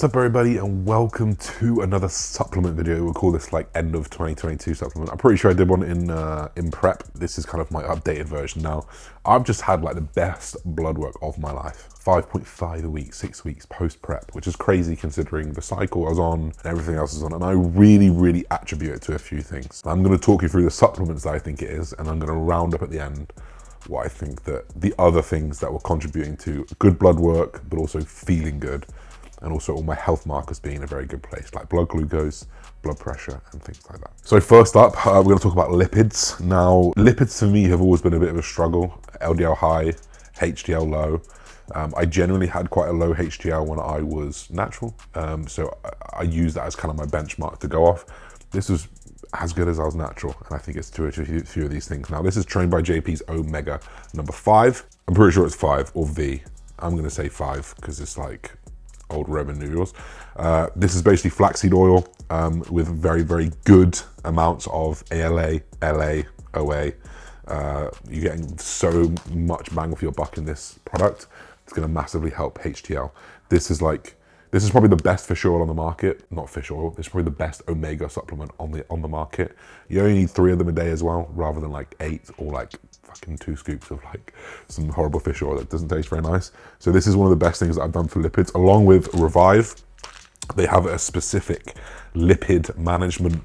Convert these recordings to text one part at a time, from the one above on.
What's up everybody and welcome to another supplement video. We'll call this like end of 2022 supplement. I'm pretty sure I did one in prep. This is kind of my updated version now. I've just had like the best blood work of my life. 5.5 a week, 6 weeks post prep, which is crazy considering the cycle I was on and everything else is on. And I really attribute it to a few things. I'm going to talk you through the supplements that I think it is, and I'm going to round up at the end what I think that the other things that were contributing to good blood work, but also feeling good. And also all my health markers being in a very good place, like blood glucose, blood pressure, and things like that. So first up, we're gonna talk about lipids. Now, lipids for me have always been a bit of a struggle. LDL high, HDL low. I generally had quite a low HDL when I was natural, so I use that as kind of my benchmark to go off. This was as good as I was natural, and I think it's to a few of these things. Now, this is trained by JP's Omega number 5. I'm pretty sure it's 5 or V. I'm gonna say 5 because it's like old Roman numerals. This is basically flaxseed oil with very good amounts of ALA, LA, OA. You're getting so much bang for your buck in this product. It's going to massively help HDL. This is probably the best fish oil on the market. Not fish oil. This is probably the best omega supplement on the market. You only need 3 of them a day as well, rather than like 8 or like fucking 2 scoops of like some horrible fish oil that doesn't taste very nice. So this is one of the best things that I've done for lipids, along with Revive. They have a specific lipid management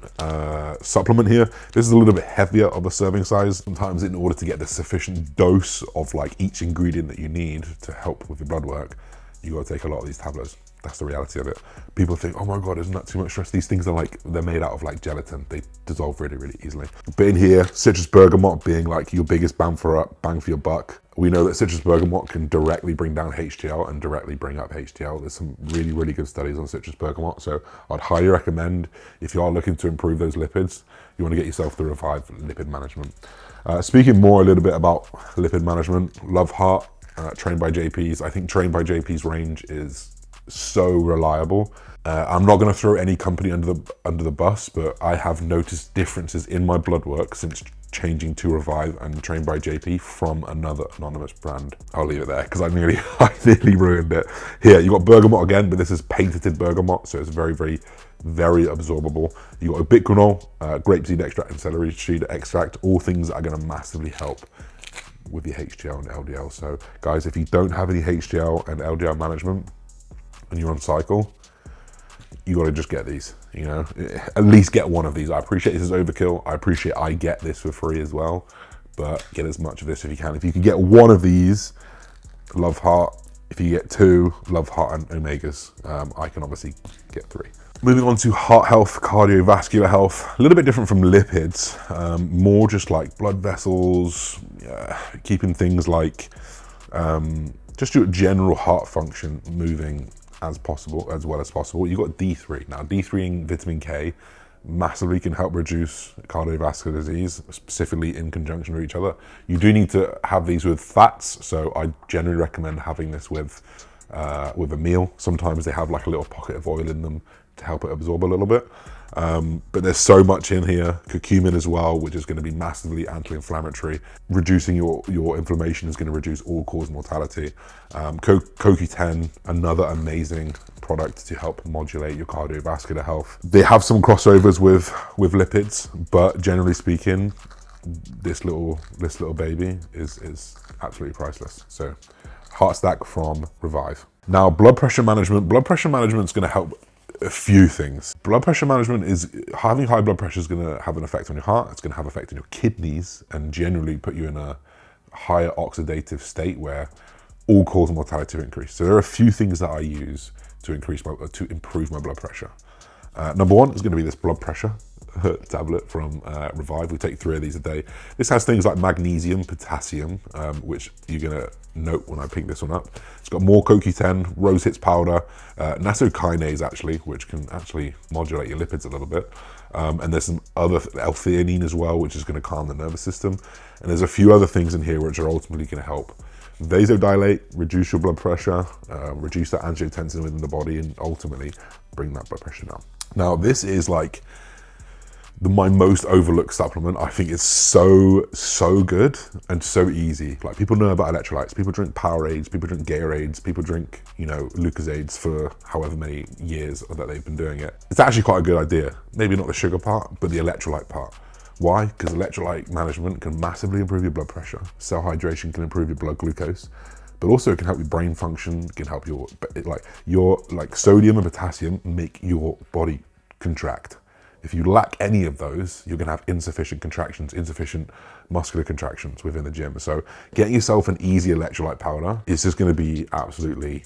supplement here. This is a little bit heavier of a serving size. Sometimes in order to get the sufficient dose of like each ingredient that you need to help with your blood work, you got to take a lot of these tablets. That's the reality of it. People think, oh my God, isn't that too much stress? These things are like, they're made out of like gelatin. They dissolve really easily. But in here, citrus bergamot being like your biggest bang for your buck. We know that citrus bergamot can directly bring down HDL and directly bring up HDL. There's some really good studies on citrus bergamot. So I'd highly recommend, if you are looking to improve those lipids, you want to get yourself the Revive lipid management. Speaking more a little bit about lipid management, Love Heart, trained by JP's. I think trained by JP's range is so reliable. I'm not going to throw any company under the bus, but I have noticed differences in my blood work since changing to Revive and trained by JP from another anonymous brand. I'll leave it there because I nearly ruined it. Here, you got bergamot again, but this is patented bergamot, so it's very absorbable. You got ubiquinol, grapeseed extract, and celery seed extract, all things that are going to massively help with the HDL and LDL. So guys, if you don't have any HDL and LDL management and you're on cycle, you got to just get these, you know, at least get one of these. I appreciate this is overkill. I appreciate I get this for free as well, but get as much of this if you can. If you can get one of these, Love Heart. If you get 2, Love Heart and Omegas, I can obviously get 3. Moving on to heart health, cardiovascular health, a little bit different from lipids, more just like blood vessels, keeping things like just your general heart function moving as well as possible. You got D3. Now, D3 and vitamin K massively can help reduce cardiovascular disease, specifically in conjunction with each other. You do need to have these with fats, so I generally recommend having this with a meal. Sometimes they have like a little pocket of oil in them to help it absorb a little bit. But there's so much in here. Curcumin as well, which is going to be massively anti-inflammatory. Reducing your inflammation is going to reduce all-cause mortality. CoQ10, another amazing product to help modulate your cardiovascular health. They have some crossovers with lipids, but generally speaking, this little baby is absolutely priceless. So, Heart Stack from Revive. Now, blood pressure management. Blood pressure management is going to help a few things. Blood pressure management is, having high blood pressure is going to have an effect on your heart. It's going to have an effect on your kidneys and generally put you in a higher oxidative state where all-cause mortality will increase. So there are a few things that I use to improve my blood pressure. Number 1 is going to be this blood pressure tablet from Revive. We take 3 of these a day. This has things like magnesium, potassium, which you're going to note when I pick this one up. It's got more CoQ10, rose hips powder, nattokinase actually, which can actually modulate your lipids a little bit. And there's some other L-theanine as well, which is going to calm the nervous system. And there's a few other things in here which are ultimately going to help vasodilate, reduce your blood pressure, reduce that angiotensin within the body, and ultimately bring that blood pressure down. Now, this is like my most overlooked supplement. I think it's so good and so easy. Like, people know about electrolytes, people drink Powerades, people drink Gatorades, people drink, you know, Lucozades for however many years that they've been doing it. It's actually quite a good idea. Maybe not the sugar part, but the electrolyte part. Why? Because electrolyte management can massively improve your blood pressure. Cell hydration can improve your blood glucose, but also it can help your brain function, can help your sodium and potassium make your body contract. If you lack any of those, you're gonna have insufficient contractions, insufficient muscular contractions within the gym. So getting yourself an easy electrolyte powder is just gonna be absolutely,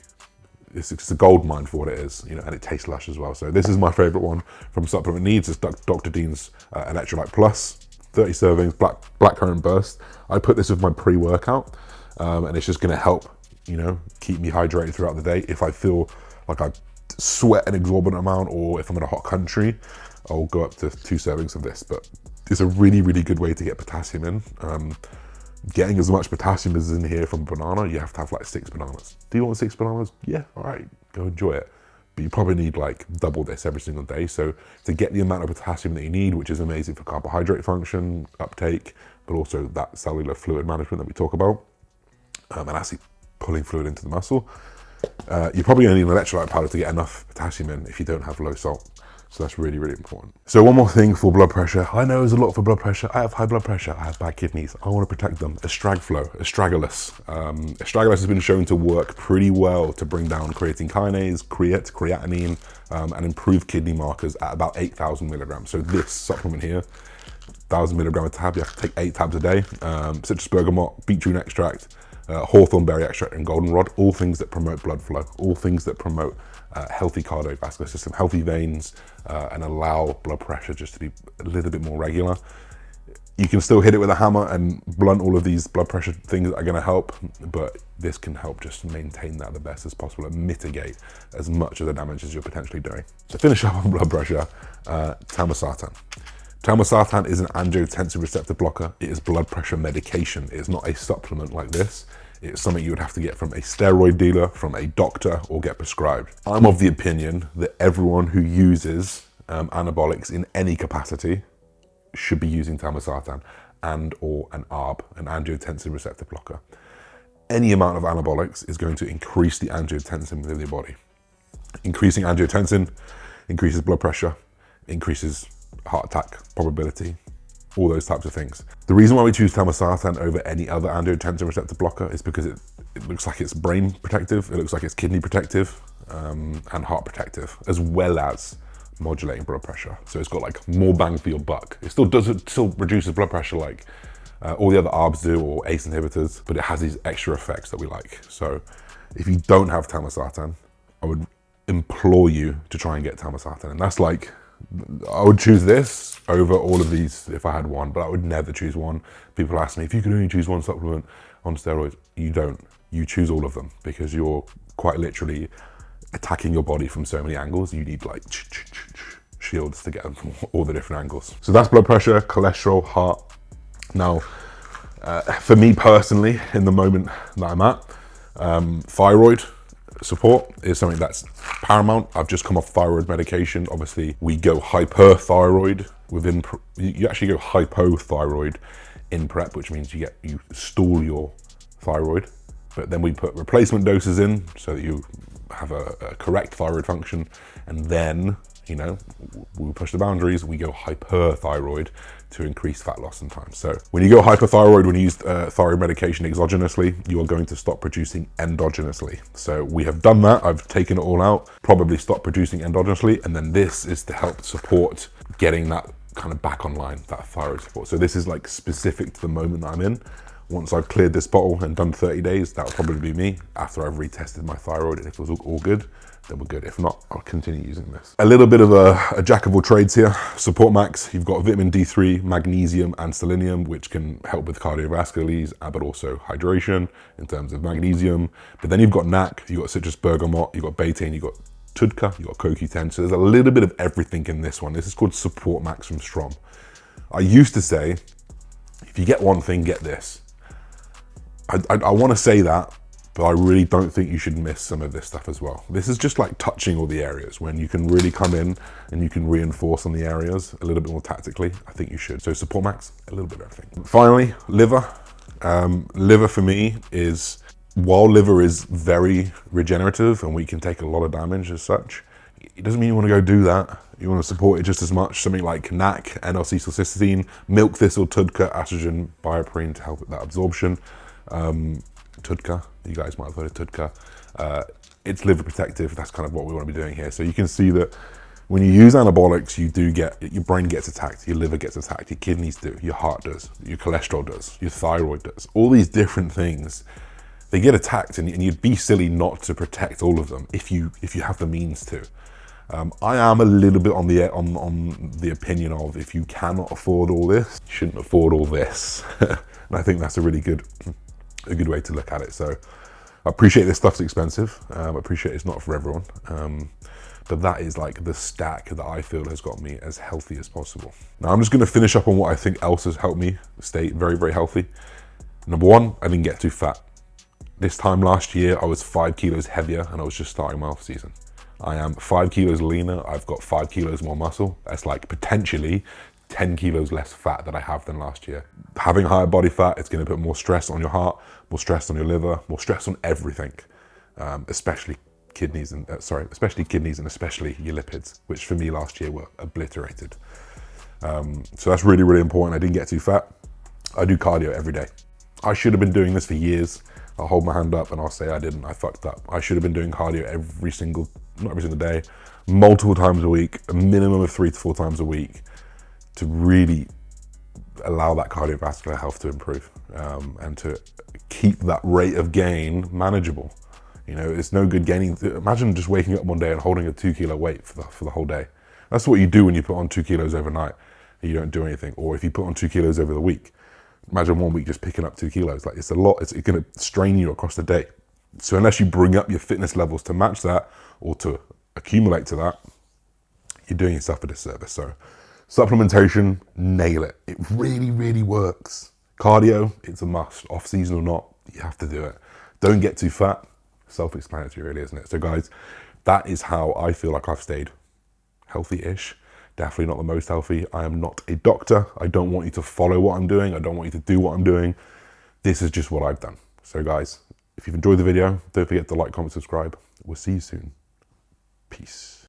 it's a gold mine for what it is, you know, and it tastes lush as well. So this is my favorite one from Supplement Needs. It's Dr. Dean's Electrolyte Plus, 30 servings, blackcurrant burst. I put this with my pre-workout, and it's just gonna help, you know, keep me hydrated throughout the day. If I feel like I sweat an exorbitant amount, or if I'm in a hot country, I'll go up to 2 servings of this. But it's a really, really good way to get potassium in. Getting as much potassium as is in here from a banana, you have to have like 6 bananas. Do you want 6 bananas? Yeah, all right, go enjoy it. But you probably need like double this every single day. So to get the amount of potassium that you need, which is amazing for carbohydrate function, uptake, but also that cellular fluid management that we talk about, and actually pulling fluid into the muscle, you're probably gonna need an electrolyte powder to get enough potassium in if you don't have low salt. So that's really, really important. So one more thing for blood pressure. I know there's a lot for blood pressure. I have high blood pressure. I have bad kidneys. I want to protect them. Astragalus. Astragalus has been shown to work pretty well to bring down creatine kinase, creatinine, and improve kidney markers at about 8,000 milligrams. So this supplement here, 1,000 milligram a tab, you have to take 8 tabs a day. Citrus bergamot, beetroot extract, hawthorn berry extract, and goldenrod, all things that promote blood flow, all things that promote healthy cardiovascular system, healthy veins, and allow blood pressure just to be a little bit more regular. You can still hit it with a hammer and blunt all of these blood pressure things that are going to help, but this can help just maintain that the best as possible and mitigate as much of the damage as you're potentially doing. To finish up on blood pressure, telmisartan. Telmisartan is an angiotensin receptor blocker. It is blood pressure medication. It is not a supplement like this. It's something you would have to get from a steroid dealer, from a doctor, or get prescribed. I'm of the opinion that everyone who uses anabolics in any capacity should be using telmisartan and or an ARB, an angiotensin receptor blocker. Any amount of anabolics is going to increase the angiotensin within your body. Increasing angiotensin increases blood pressure, increases heart attack probability, all those types of things. The reason why we choose telmisartan over any other angiotensin receptor blocker is because it looks like it's brain protective, it looks like it's kidney protective, and heart protective, as well as modulating blood pressure. So it's got like more bang for your buck. It still reduces blood pressure like all the other ARBs do, or ACE inhibitors, but it has these extra effects that we like. So if you don't have telmisartan, I would implore you to try and get telmisartan. And that's like, I would choose this over all of these if I had one, but I would never choose one. People ask me, if you could only choose one supplement on steroids, you don't. You choose all of them, because you're quite literally attacking your body from so many angles. You need like shields to get them from all the different angles. So that's blood pressure, cholesterol, heart. Now, for me personally, in the moment that I'm at, thyroid support is something that's paramount. I've just come off thyroid medication. Obviously, we go hyperthyroid within, you actually go hypothyroid in prep, which means you stall your thyroid, but then we put replacement doses in so that you have a correct thyroid function, and then, you know, we push the boundaries, we go hyperthyroid to increase fat loss in time. So when you go hyperthyroid, when you use thyroid medication exogenously, you are going to stop producing endogenously. So we have done that. I've taken it all out, probably stopped producing endogenously. And then this is to help support getting that kind of back online, that thyroid support. So this is like specific to the moment that I'm in. Once I've cleared this bottle and done 30 days, that'll probably be me after I've retested my thyroid. And if it was all good, then we're good. If not, I'll continue using this. A little bit of a jack of all trades here. Support Max, you've got vitamin D3, magnesium, and selenium, which can help with cardiovascular disease, but also hydration in terms of magnesium. But then you've got NAC, you've got citrus bergamot, you've got betaine, you've got TUDCA, you've got CoQ10. So there's a little bit of everything in this one. This is called Support Max from Strom. I used to say, if you get one thing, get this. I want to say that, But I really don't think you should miss some of this stuff as well. This is just like touching all the areas. When you can really come in and you can reinforce on the areas a little bit more tactically, I think you should. So support max, a little bit of everything. Finally, liver. Liver for me is, while liver is very regenerative and we can take a lot of damage as such, it doesn't mean you want to go do that. You want to support it just as much. Something like NAC, N-L-acetylcysteine, milk thistle, TUDCA, estrogen, bioperine to help with that absorption. TUDCA, you guys might have heard of TUDCA. It's liver protective. That's kind of what we want to be doing here. So you can see that when you use anabolics, you do get, your brain gets attacked, your liver gets attacked, your kidneys do, your heart does, your cholesterol does, your thyroid does. All these different things, they get attacked, and you'd be silly not to protect all of them if you have the means to. I am a little bit on the opinion of, if you cannot afford all this, you shouldn't afford all this. And I think that's a really good way to look at it. So I appreciate this stuff's expensive. I appreciate it's not for everyone. But that is like the stack that I feel has got me as healthy as possible. Now I'm just gonna finish up on what I think else has helped me stay very, very healthy. Number one, I didn't get too fat. This time last year, I was 5 kilos heavier and I was just starting my off season. I am 5 kilos leaner. I've got 5 kilos more muscle. That's like potentially 10 kilos less fat that I have than last year. Having higher body fat, it's gonna put more stress on your heart, more stress on your liver, more stress on everything, especially kidneys and especially your lipids, which for me last year were obliterated. So that's really, really important. I didn't get too fat. I do cardio every day. I should have been doing this for years. I'll hold my hand up and I'll say I didn't, I fucked up. I should have been doing cardio not every single day, multiple times a week, a minimum of 3 to 4 times a week, to really allow that cardiovascular health to improve, and to keep that rate of gain manageable. You know, it's no good gaining. Imagine just waking up one day and holding a 2 kilo weight for the whole day. That's what you do when you put on 2 kilos overnight and you don't do anything. Or if you put on 2 kilos over the week, imagine 1 week just picking up 2 kilos. Like, it's a lot. It's going to strain you across the day. So unless you bring up your fitness levels to match that or to accumulate to that, you're doing yourself a disservice. So supplementation, nail it. It really, really works. Cardio, it's a must. Off season or not, you have to do it. Don't get too fat. Self-explanatory, really, isn't it? So guys, that is how I feel like I've stayed healthy-ish. Definitely not the most healthy. I am not a doctor. I don't want you to follow what I'm doing. I don't want you to do what I'm doing. This is just what I've done. So guys, if you've enjoyed the video, don't forget to like, comment, subscribe. We'll see you soon. Peace.